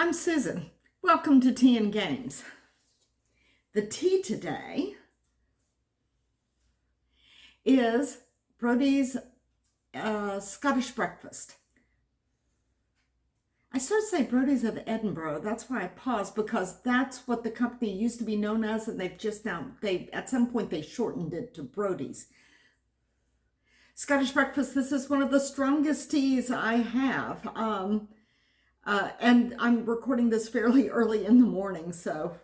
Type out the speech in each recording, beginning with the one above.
I'm Susan. Welcome to Tea and Games. The tea today is Brodie's Scottish breakfast. I sort of say Brodie's of Edinburgh. That's why I paused, because that's what the company used to be known as, and at some point they shortened it to Brodie's. Scottish breakfast, this is one of the strongest teas I have. And I'm recording this fairly early in the morning, so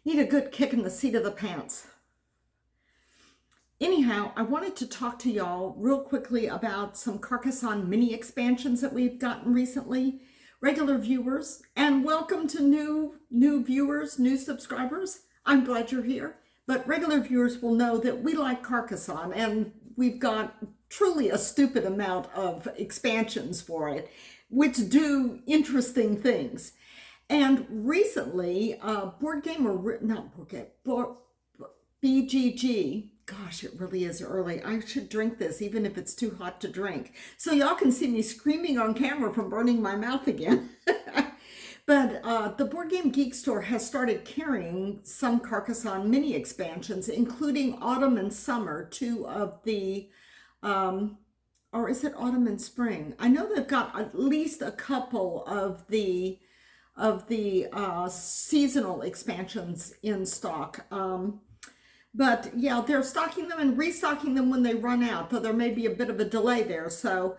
need a good kick in the seat of the pants. Anyhow, I wanted to talk to y'all real quickly about some Carcassonne mini expansions that we've gotten recently. Regular viewers, and welcome to new viewers, new subscribers. I'm glad you're here. But regular viewers will know that we like Carcassonne, and we've got truly a stupid amount of expansions for it, which do interesting things. And recently, BGG, gosh, it really is early. I should drink this, even if it's too hot to drink. So y'all can see me screaming on camera from burning my mouth again. But the Board Game Geek store has started carrying some Carcassonne mini expansions, including Autumn and Summer, two of the, or is it Autumn and Spring? I know they've got at least a couple of the seasonal expansions in stock. But yeah, they're stocking them and restocking them when they run out, though there may be a bit of a delay there. So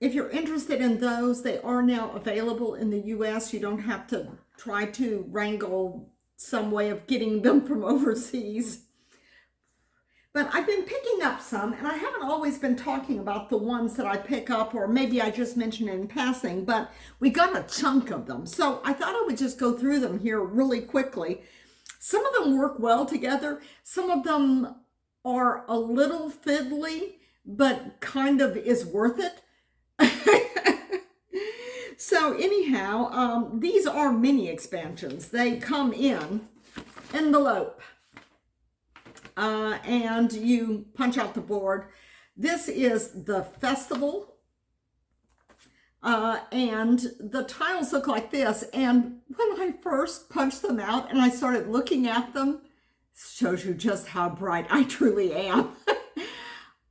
if you're interested in those, they are now available in the US. You don't have to try to wrangle some way of getting them from overseas. But I've been picking up some, and I haven't always been talking about the ones that I pick up, or maybe I just mentioned it in passing, but we got a chunk of them. So I thought I would just go through them here really quickly. Some of them work well together. Some of them are a little fiddly, but kind of is worth it. So anyhow, these are mini expansions. They come in envelope, and you punch out the board. This is the Festival. And the tiles look like this. And when I first punched them out and I started looking at them, shows you just how bright I truly am.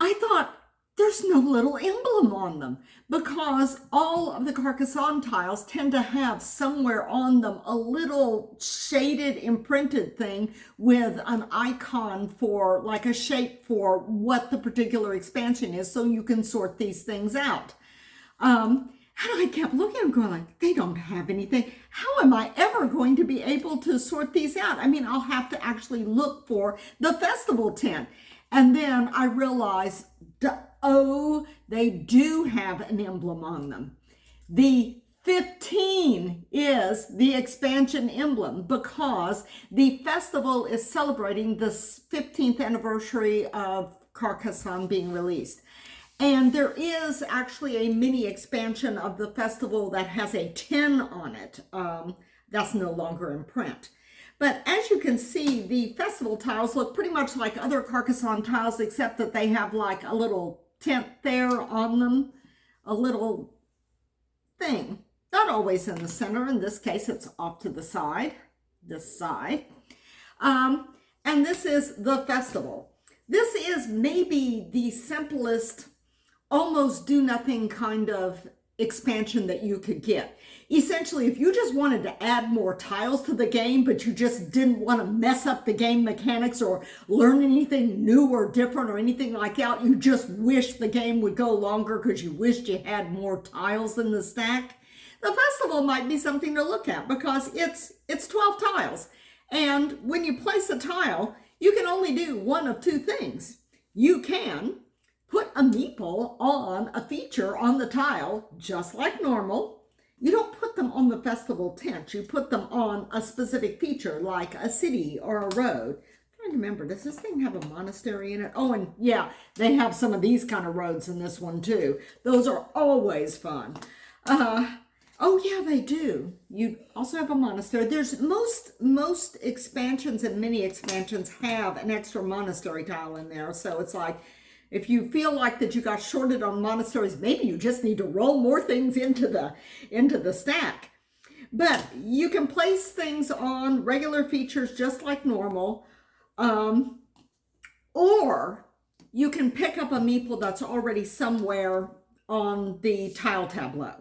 I thought, there's no little emblem on them, because all of the Carcassonne tiles tend to have somewhere on them a little shaded, imprinted thing with an icon for, like a shape for what the particular expansion is, so you can sort these things out. And I kept looking and going like, they don't have anything. How am I ever going to be able to sort these out? I mean, I'll have to actually look for the festival tent. And then I realized, oh, they do have an emblem on them. The 15 is the expansion emblem, because the festival is celebrating the 15th anniversary of Carcassonne being released. And there is actually a mini expansion of the festival that has a 10 on it. That's no longer in print. But as you can see, the festival tiles look pretty much like other Carcassonne tiles, except that they have like a little tent there on them, a little thing. Not always in the center. In this case, it's off to the side, this side. And this is the festival. This is maybe the simplest, almost do nothing kind of expansion that you could get. Essentially, if you just wanted to add more tiles to the game, but you just didn't want to mess up the game mechanics or learn anything new or different or anything like that, you just wish the game would go longer because you wished you had more tiles in the stack, the festival might be something to look at, because it's 12 tiles. And when you place a tile, you can only do one of two things. You can put a meeple on a feature on the tile, just like normal. You don't put them on the festival tent. You put them on a specific feature, like a city or a road. I'm trying to remember, does this thing have a monastery in it? Oh, and yeah, they have some of these kind of roads in this one too. Those are always fun. Oh yeah, they do. You also have a monastery. There's most expansions and mini expansions have an extra monastery tile in there. So it's like, if you feel like that you got shorted on monasteries, maybe you just need to roll more things into the stack. But you can place things on regular features just like normal, or you can pick up a meeple that's already somewhere on the tile tableau.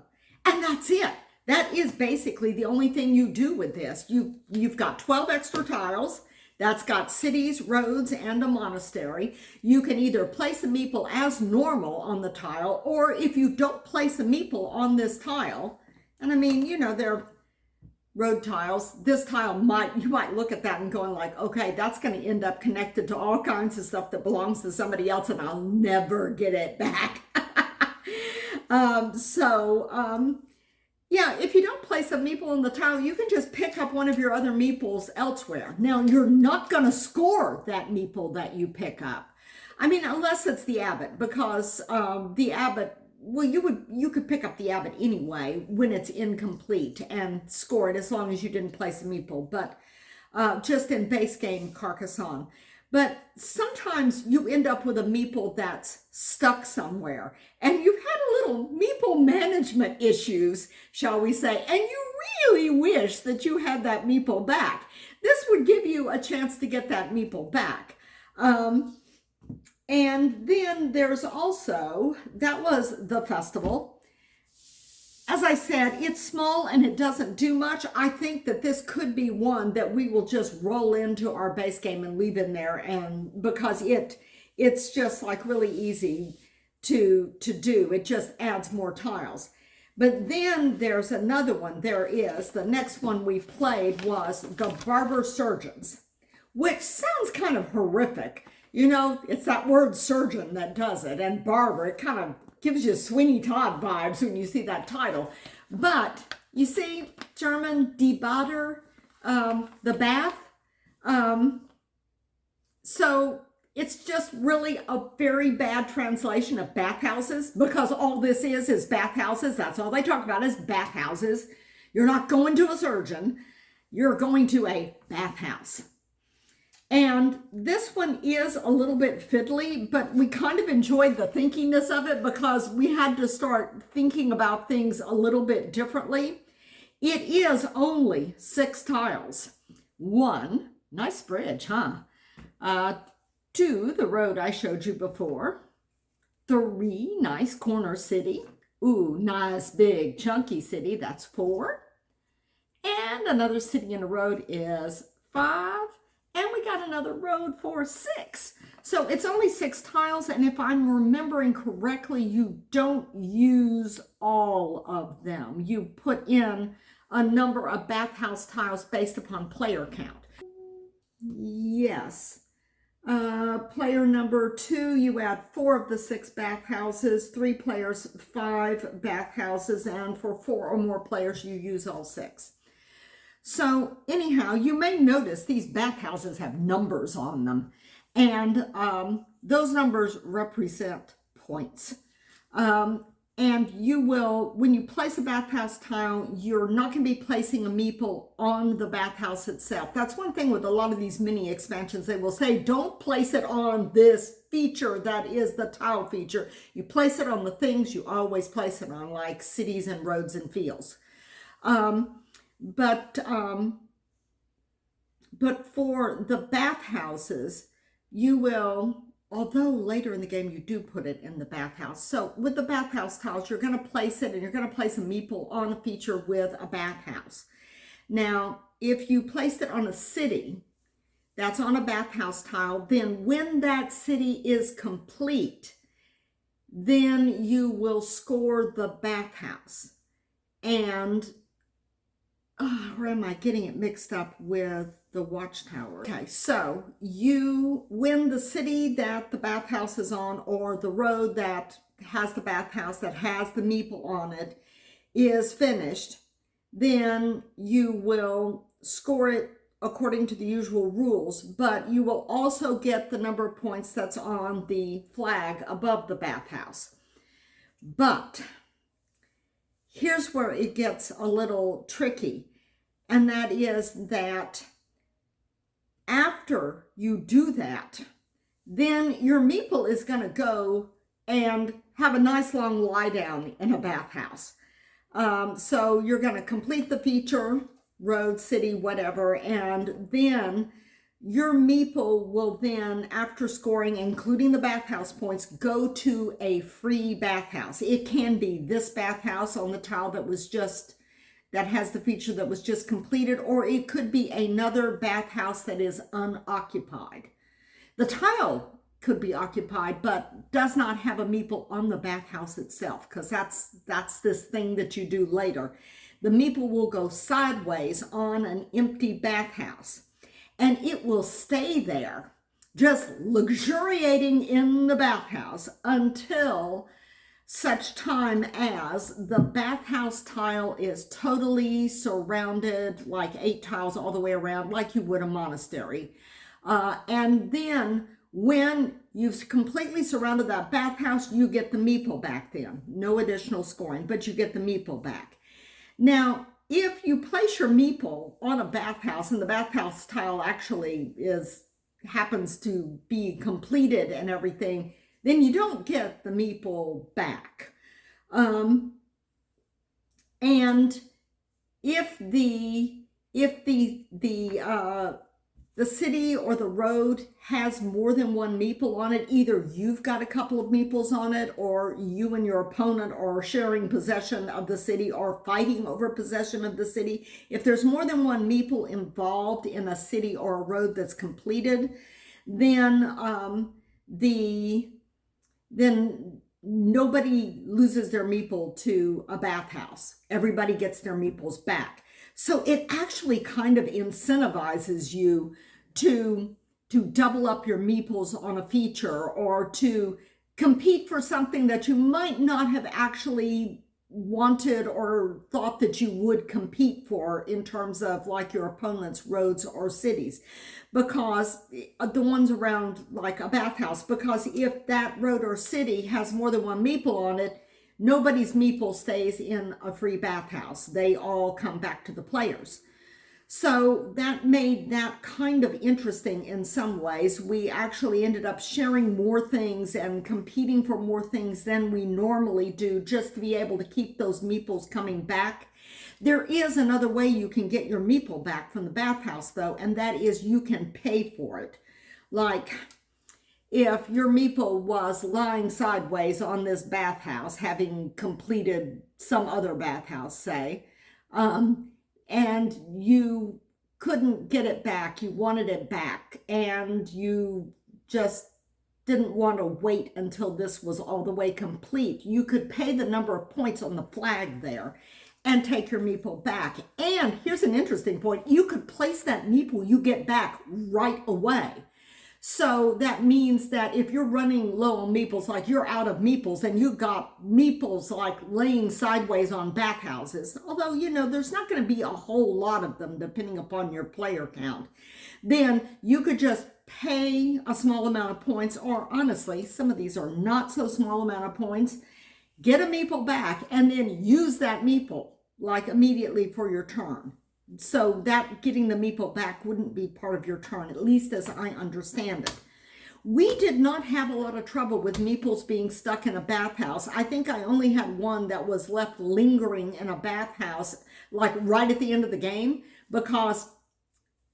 And that's it. That is basically the only thing you do with this. You've got 12 extra tiles. That's got cities, roads, and a monastery. You can either place a meeple as normal on the tile, or if you don't place a meeple on this tile, and I mean, you know, they're road tiles, this tile you might look at that and going like, okay, that's going to end up connected to all kinds of stuff that belongs to somebody else and I'll never get it back. Yeah, if you don't place a meeple on the tile, you can just pick up one of your other meeples elsewhere. Now, you're not going to score that meeple that you pick up. I mean, unless it's the abbot, because the abbot, well, you could pick up the abbot anyway when it's incomplete and score it as long as you didn't place a meeple, but just in base game Carcassonne. But sometimes you end up with a meeple that's stuck somewhere and you've had a little meeple management issues, shall we say, and you really wish that you had that meeple back. This would give you a chance to get that meeple back. And then there's also, that was the festival. As I said, it's small and it doesn't do much. I think that this could be one that we will just roll into our base game and leave in there, and because it's just like really easy to do. It just adds more tiles. But then there's another one. The next one we played was the Barber Surgeons, which sounds kind of horrific. You know, it's that word surgeon that does it, and barber, it kind of gives you Sweeney Todd vibes when you see that title. But you see, German, die Bader, the bath. So it's just really a very bad translation of bathhouses, because all this is bathhouses. That's all they talk about is bathhouses. You're not going to a surgeon. You're going to a bathhouse. And this one is a little bit fiddly, but we kind of enjoyed the thinkiness of it because we had to start thinking about things a little bit differently. It is only 6 tiles. 1, nice bridge, huh? 2, the road I showed you before. 3, nice corner city. Ooh, nice big chunky city, that's 4. And another city in a road is 5. And we got another road for 6. So it's only 6 tiles. And if I'm remembering correctly, you don't use all of them. You put in a number of bathhouse tiles based upon player count. Yes. Player number 2, you add 4 of the 6 bathhouses. 3 players, 5 bathhouses. And for 4 or more players, you use all 6. So anyhow, you may notice these bathhouses have numbers on them, and those numbers represent points. And you will, when you place a bathhouse tile, you're not going to be placing a meeple on the bathhouse itself. That's one thing with a lot of these mini expansions. They will say, don't place it on this feature that is the tile feature. You place it on the things you always place it on, like cities and roads and fields. But for the bathhouses, you will, although later in the game you do put it in the bathhouse. So with the bathhouse tiles, you're going to place it, and you're going to place a meeple on a feature with a bathhouse. Now, if you placed it on a city that's on a bathhouse tile, then when that city is complete, then you will score the bathhouse. And or am I getting it mixed up with the watchtower? Okay, so when the city that the bathhouse is on, or the road that has the bathhouse that has the meeple on it, is finished, then you will score it according to the usual rules, but you will also get the number of points that's on the flag above the bathhouse. But here's where it gets a little tricky, and that is that after you do that, then your meeple is going to go and have a nice long lie down in a bathhouse. So you're going to complete the feature, road, city, whatever, and then your meeple will then, after scoring, including the bathhouse points, go to a free bathhouse. It can be this bathhouse on the tile that has the feature that was just completed, or it could be another bathhouse that is unoccupied. The tile could be occupied, but does not have a meeple on the bathhouse itself, because that's this thing that you do later. The meeple will go sideways on an empty bathhouse, and it will stay there, just luxuriating in the bathhouse until such time as the bathhouse tile is totally surrounded, like 8 tiles all the way around, like you would a monastery. And then when you've completely surrounded that bathhouse, you get the meeple back then. No additional scoring, but you get the meeple back. Now, if you place your meeple on a bathhouse and the bathhouse tile actually happens to be completed and everything, then you don't get the meeple back. And if the city or the road has more than one meeple on it, either you've got a couple of meeples on it, or you and your opponent are sharing possession of the city or fighting over possession of the city. If there's more than one meeple involved in a city or a road that's completed, then nobody loses their meeple to a bathhouse. Everybody gets their meeples back. So it actually kind of incentivizes you to double up your meeples on a feature, or to compete for something that you might not have actually wanted or thought that you would compete for, in terms of like your opponent's roads or cities, because the ones around like a bathhouse, because if that road or city has more than one meeple on it, nobody's meeple stays in a free bathhouse. They all come back to the players. So that made that kind of interesting in some ways. We actually ended up sharing more things and competing for more things than we normally do, just to be able to keep those meeples coming back. There is another way you can get your meeple back from the bathhouse, though, and that is you can pay for it. Like, if your meeple was lying sideways on this bathhouse, having completed some other bathhouse, say, and you couldn't get it back, you wanted it back, and you just didn't want to wait until this was all the way complete, you could pay the number of points on the flag there and take your meeple back. And here's an interesting point: you could place that meeple you get back right away. So that means that if you're running low on meeples, like you're out of meeples and you got meeples like laying sideways on bathhouses, although, you know, there's not going to be a whole lot of them depending upon your player count, then you could just pay a small amount of points, or honestly, some of these are not so small amount of points, get a meeple back, and then use that meeple like immediately for your turn. So that getting the meeple back wouldn't be part of your turn, at least as I understand it. We did not have a lot of trouble with meeples being stuck in a bathhouse. I think I only had one that was left lingering in a bathhouse, like right at the end of the game, because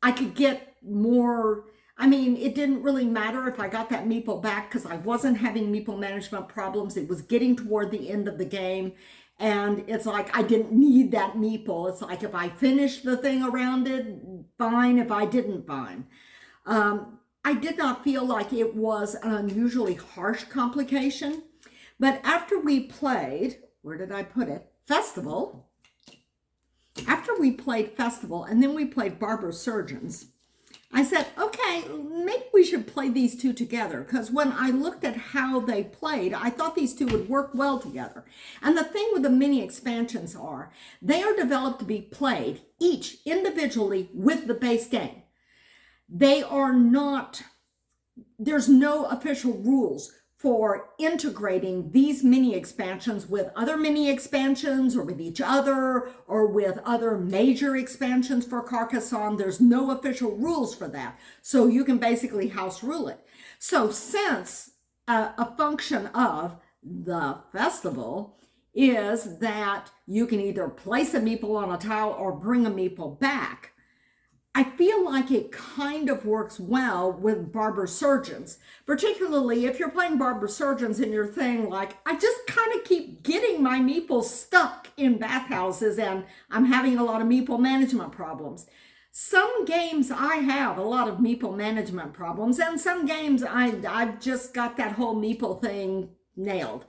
I could get more. I mean, it didn't really matter if I got that meeple back, because I wasn't having meeple management problems. It was getting toward the end of the game. And it's like, I didn't need that meeple. It's like, if I finished the thing around it, fine. If I didn't, fine. I did not feel like it was an unusually harsh complication. But after we played, where did I put it? Festival. After we played Festival, and then we played Barber Surgeons, I said, okay, maybe we should play these two together, because when I looked at how they played, I thought these two would work well together. And the thing with the mini expansions are, they are developed to be played each individually with the base game. They are not, there's no official rules for integrating these mini expansions with other mini expansions, or with each other, or with other major expansions for Carcassonne. There's no official rules for that. So you can basically house rule it. So since a function of the festival is that you can either place a meeple on a tile or bring a meeple back. I feel like it kind of works well with barber surgeons, particularly if you're playing barber surgeons and you're saying like, I just kind of keep getting my meeples stuck in bathhouses and I'm having a lot of meeple management problems. Some games I have a lot of meeple management problems, and some games I've just got that whole meeple thing nailed.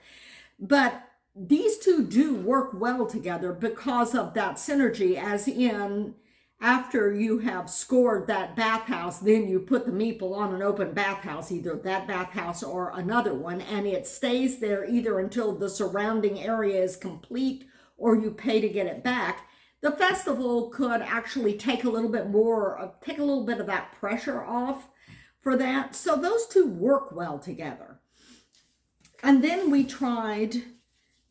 But these two do work well together because of that synergy, as in, after you have scored that bathhouse, then you put the meeple on an open bathhouse, either that bathhouse or another one, and it stays there either until the surrounding area is complete or you pay to get it back. The festival could actually take a little bit of that pressure off for that. So those two work well together. And then we tried,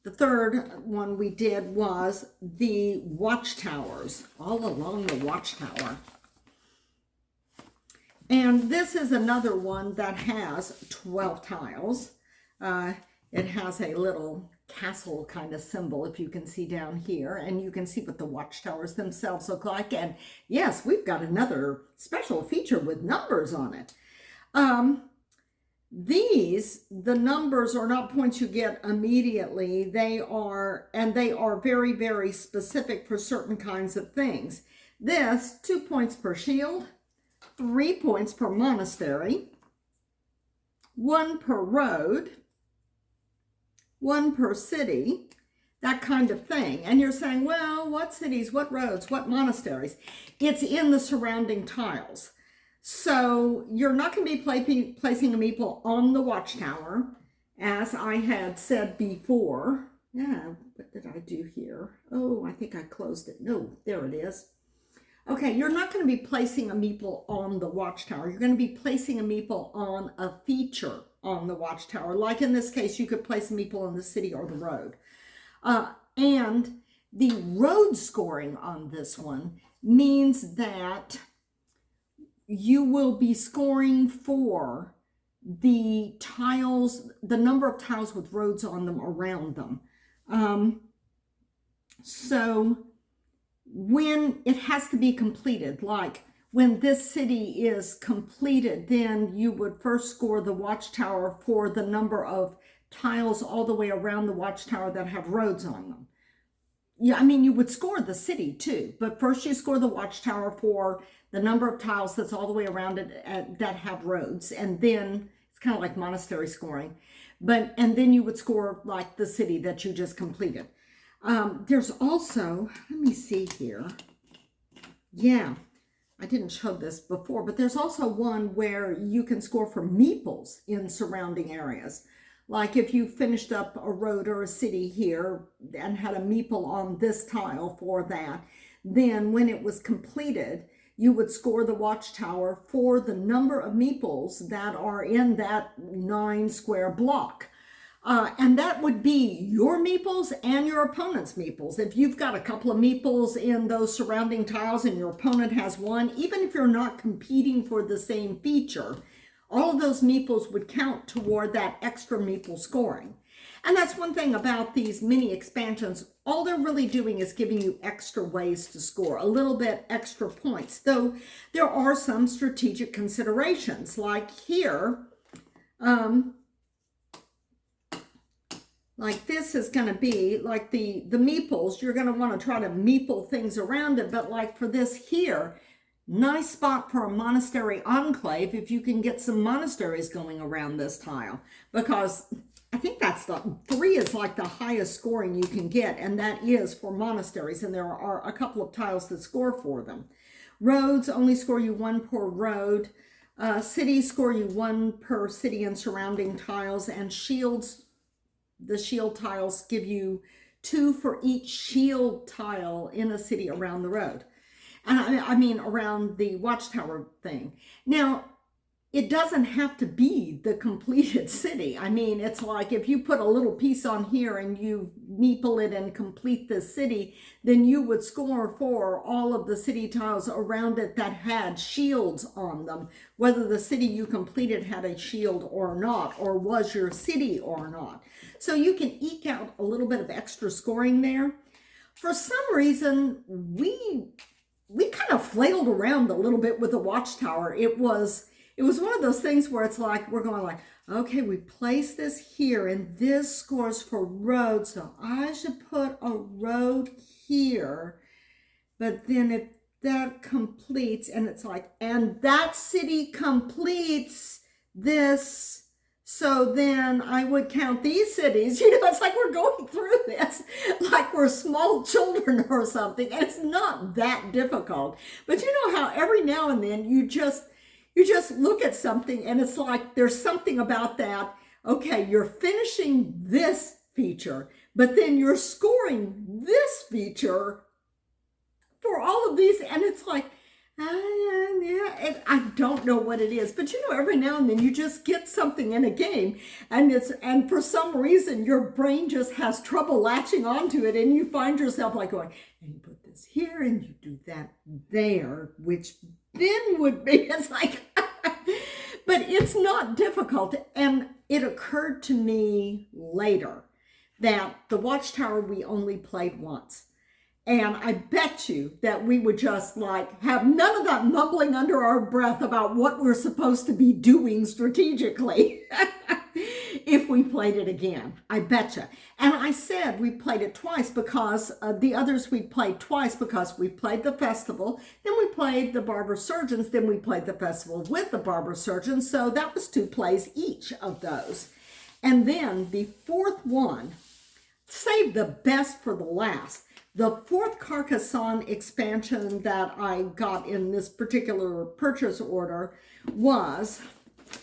the third one we did was the watchtowers, all along the watchtower. And this is another one that has 12 tiles. It has a little castle kind of symbol, if you can see down here, and you can see what the watchtowers themselves look like. And yes, we've got another special feature with numbers on it. The numbers are not points you get immediately. They are very, very specific for certain kinds of things. This, 2 points per shield, 3 points per monastery, 1 per road, 1 per city, that kind of thing. And you're saying, well, what cities, what roads, what monasteries? It's in the surrounding tiles. So you're not going to be placing a meeple on the watchtower, as I had said before. Yeah, what did I do here? Oh, I think I closed it. No, there it is. Okay, you're not going to be placing a meeple on the watchtower. You're going to be placing a meeple on a feature on the watchtower. Like in this case, you could place a meeple on the city or the road. And the road scoring on this one means that you will be scoring for the tiles, the number of tiles with roads on them around them. So when it has to be completed, like when this city is completed, then you would first score the watchtower for the number of tiles all the way around the watchtower that have roads on them. Yeah, I mean, you would score the city too, but first you score the watchtower for the number of tiles that's all the way around it that have roads, and then it's kind of like monastery scoring, and then you would score like the city that you just completed. There's also, let me see here. Yeah, I didn't show this before, but there's also one where you can score for meeples in surrounding areas. Like if you finished up a road or a city here and had a meeple on this tile for that, then when it was completed, you would score the watchtower for the number of meeples that are in that 9 square block. And that would be your meeples and your opponent's meeples. If you've got a couple of meeples in those surrounding tiles and your opponent has one, even if you're not competing for the same feature, all of those meeples would count toward that extra meeple scoring. And that's one thing about these mini expansions. All they're really doing is giving you extra ways to score, a little bit extra points. Though there are some strategic considerations, like here, like this is going to be like the meeples. You're going to want to try to meeple things around it. But like for this here, nice spot for a monastery enclave if you can get some monasteries going around this tile. Because I think that's 3 is like the highest scoring you can get. And that is for monasteries. And there are a couple of tiles that score for them. Roads only score you 1 per road. Cities score you 1 per city and surrounding tiles. And shields, the shield tiles give you 2 for each shield tile in a city around the road. And I mean around the watchtower thing. Now, it doesn't have to be the completed city. I mean, it's like if you put a little piece on here and you meeple it and complete the city, then you would score for all of the city tiles around it that had shields on them, whether the city you completed had a shield or not, or was your city or not. So you can eke out a little bit of extra scoring there. For some reason, we kind of flailed around a little bit with the watchtower. It was one of those things where it's like, we're going like, okay, we place this here and this scores for road. So I should put a road here. But then if that completes, and it's like, and that city completes this, so then I would count these cities. You know, it's like we're going through this like we're small children or something. And it's not that difficult. But you know how every now and then you just look at something and it's like there's something about that. Okay, you're finishing this feature, but then you're scoring this feature for all of these. And it's like, yeah, and I don't know what it is, but you know, every now and then you just get something in a game and for some reason your brain just has trouble latching onto it, and you find yourself like going, and you put this here and you do that there, which then would be, it's like, but it's not difficult. And it occurred to me later that the watchtower we only played once. And I bet you that we would just like have none of that mumbling under our breath about what we're supposed to be doing strategically if we played it again. I bet you. And I said we played it twice because the others we played twice because we played the festival, then we played the Barber Surgeons, then we played the festival with the Barber Surgeons. So that was 2 plays each of those. And then the fourth one, save the best for the last. The fourth Carcassonne expansion that I got in this particular purchase order was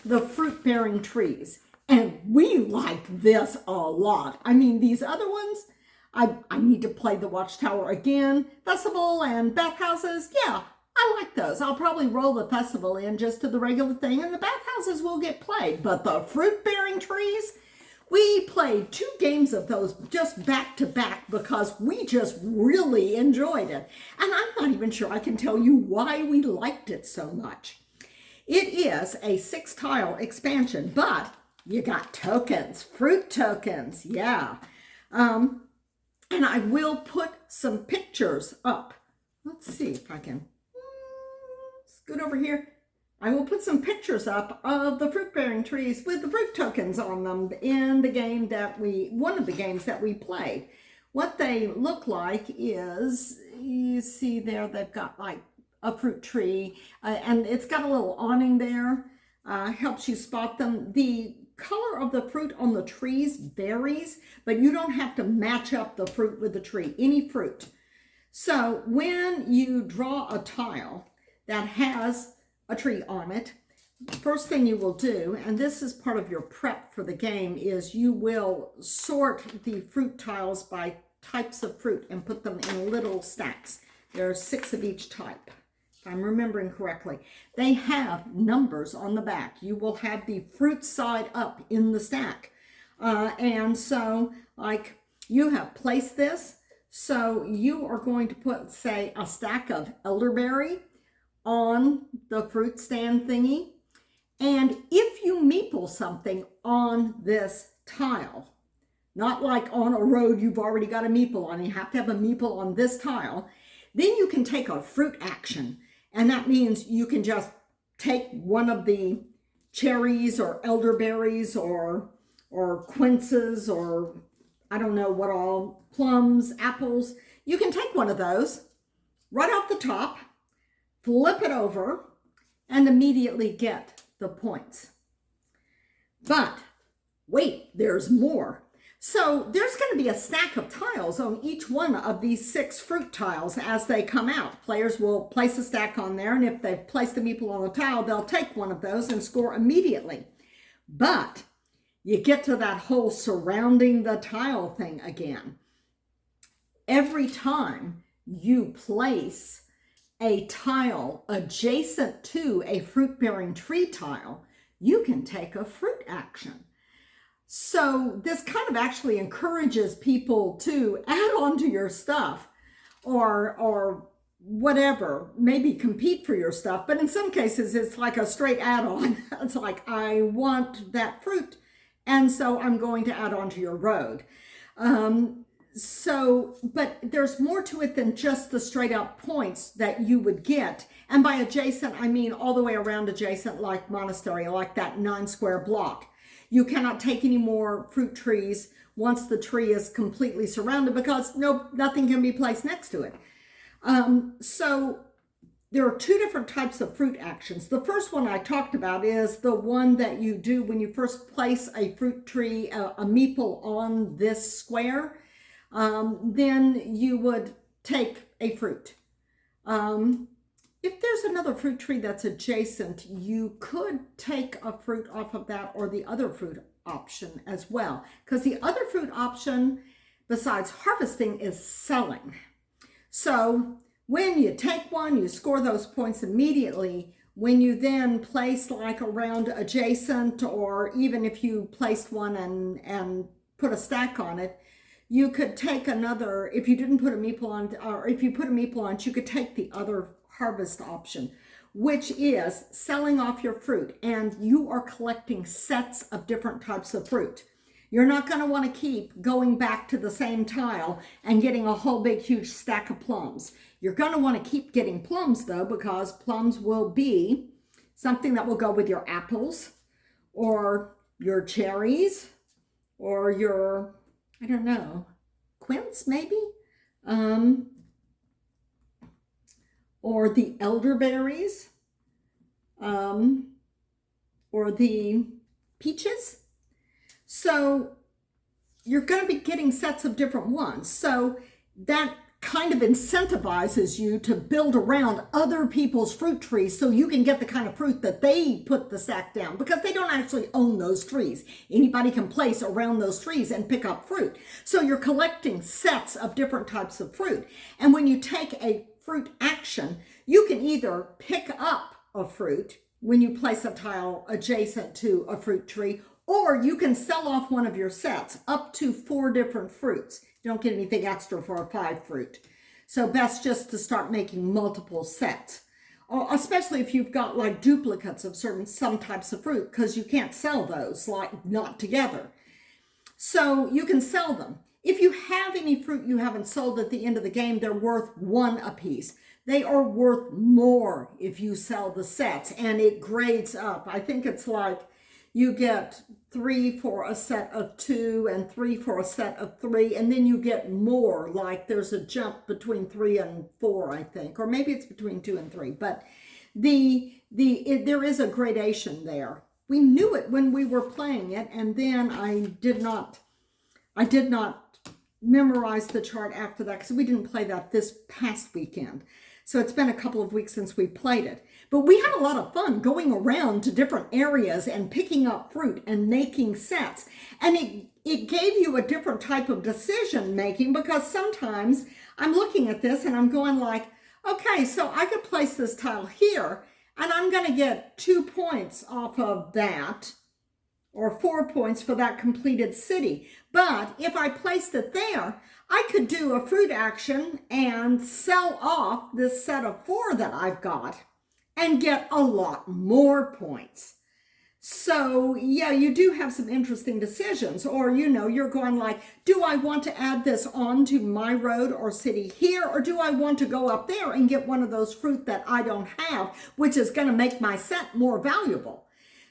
the fruit-bearing trees. And we liked this a lot. I mean, these other ones, I need to play the Watchtower again. Festival and bathhouses, yeah, I like those. I'll probably roll the festival in just to the regular thing, and the bathhouses will get played. But the fruit-bearing trees, we played 2 games of those just back to back because we just really enjoyed it. And I'm not even sure I can tell you why we liked it so much. It is a 6-tile expansion, but you got tokens, fruit tokens, yeah. And I will put some pictures up. Let's see if I can scoot over here. I will put some pictures up of the fruit-bearing trees with the fruit tokens on them in the game that one of the games that we played. What they look like is, you see there, they've got like a fruit tree, and it's got a little awning there, helps you spot them. The color of the fruit on the trees varies, but you don't have to match up the fruit with the tree, any fruit. So when you draw a tile that has a tree on it, first thing you will do, and this is part of your prep for the game, is you will sort the fruit tiles by types of fruit and put them in little stacks. There are 6 of each type, if I'm remembering correctly. They have numbers on the back. You will have the fruit side up in the stack. And so, like, you have placed this, so you are going to put, say, a stack of elderberry on the fruit stand thingy. And if you meeple something on this tile, not like on a road you've already got a meeple on, you have to have a meeple on this tile, then you can take a fruit action. And that means you can just take one of the cherries or elderberries or quinces or I don't know what all, plums, apples. You can take one of those right off the top, flip it over, and immediately get the points. But wait, there's more. So there's going to be a stack of tiles on each one of these 6 fruit tiles as they come out. Players will place a stack on there, and if they've placed a meeple on the tile, they'll take one of those and score immediately. But you get to that whole surrounding the tile thing again. Every time you place a tile adjacent to a fruit-bearing tree tile, you can take a fruit action. So this kind of actually encourages people to add on to your stuff or whatever, maybe compete for your stuff. But in some cases, it's like a straight add-on. It's like, I want that fruit, and so I'm going to add on to your road. But there's more to it than just the straight out points that you would get. And by adjacent, I mean all the way around adjacent, like monastery, like that 9 square block. You cannot take any more fruit trees once the tree is completely surrounded, because nothing can be placed next to it. So there are 2 different types of fruit actions. The first one I talked about is the one that you do when you first place a fruit tree, a meeple on this square. Then you would take a fruit. If there's another fruit tree that's adjacent, you could take a fruit off of that, or the other fruit option as well. Because the other fruit option, besides harvesting, is selling. So when you take one, you score those points immediately. When you then place like around adjacent, or even if you placed one and put a stack on it, you could take another. If you didn't put a meeple on, or if you put a meeple on it, you could take the other harvest option, which is selling off your fruit, and you are collecting sets of different types of fruit. You're not going to want to keep going back to the same tile and getting a whole big huge stack of plums. You're going to want to keep getting plums though, because plums will be something that will go with your apples or your cherries or your, I don't know, quince maybe? Or the elderberries, or the peaches. So you're going to be getting sets of different ones. So that kind of incentivizes you to build around other people's fruit trees so you can get the kind of fruit that they put the sack down, because they don't actually own those trees. Anybody can place around those trees and pick up fruit. So you're collecting sets of different types of fruit. And when you take a fruit action, you can either pick up a fruit when you place a tile adjacent to a fruit tree, or you can sell off one of your sets, up to 4 different fruits. You don't get anything extra for a 5 fruit. So best just to start making multiple sets, especially if you've got like duplicates of some types of fruit, because you can't sell those like not together. So you can sell them. If you have any fruit you haven't sold at the end of the game, they're worth 1 apiece. They are worth more if you sell the sets, and it grades up. I think it's like you get 3 for a set of 2 and 3 for a set of 3, and then you get more. Like there's a jump between 3 and 4, I think, or maybe it's between 2 and 3. But there is a gradation there. We knew it when we were playing it, and then I did not memorize the chart after that, because we didn't play that this past weekend. So it's been a couple of weeks since we played it. But we had a lot of fun going around to different areas and picking up fruit and making sets. And it gave you a different type of decision making, because sometimes I'm looking at this and I'm going like, okay, so I could place this tile here and I'm going to get 2 points off of that, or 4 points for that completed city. But if I placed it there, I could do a fruit action and sell off this set of 4 that I've got and get a lot more points. So yeah, you do have some interesting decisions. Or, you're going like, do I want to add this on to my road or city here? Or do I want to go up there and get one of those fruit that I don't have, which is going to make my set more valuable?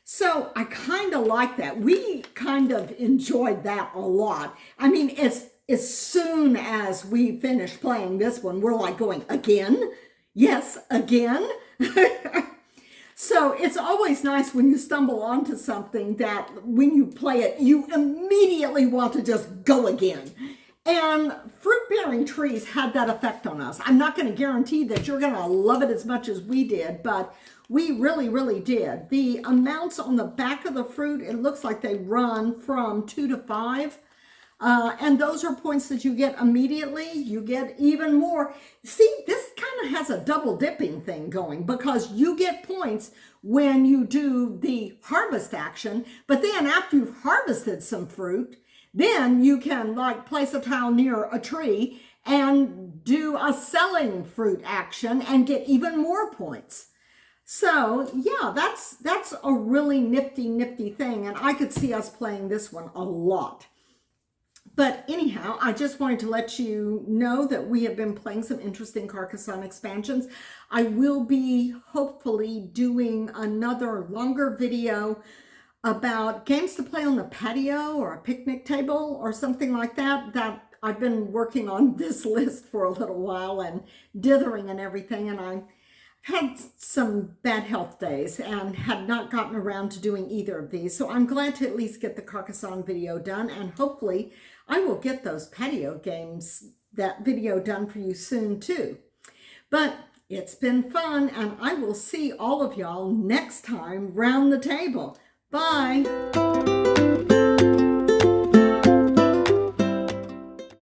So I kind of like that. We kind of enjoyed that a lot. I mean, as soon as we finished playing this one, we're like going, again? Yes, again? So it's always nice when you stumble onto something that when you play it, you immediately want to just go again. And fruit-bearing trees had that effect on us. I'm not going to guarantee that you're going to love it as much as we did, but we really, really did. The amounts on the back of the fruit, it looks like they run from 2 to 5. And those are points that you get immediately. You get even more. See, this kind of has a double dipping thing going, because you get points when you do the harvest action, but then after you've harvested some fruit, then you can like place a tile near a tree and do a selling fruit action and get even more points. So yeah, that's a really nifty thing, and I could see us playing this one a lot. But anyhow, I just wanted to let you know that we have been playing some interesting Carcassonne expansions. I will be hopefully doing another longer video about games to play on the patio or a picnic table or something like that. That I've been working on this list for a little while and dithering and everything, and I had some bad health days and had not gotten around to doing either of these. So I'm glad to at least get the Carcassonne video done, and hopefully I will get those patio games, that video done for you soon too. But it's been fun, and I will see all of y'all next time round the table. Bye.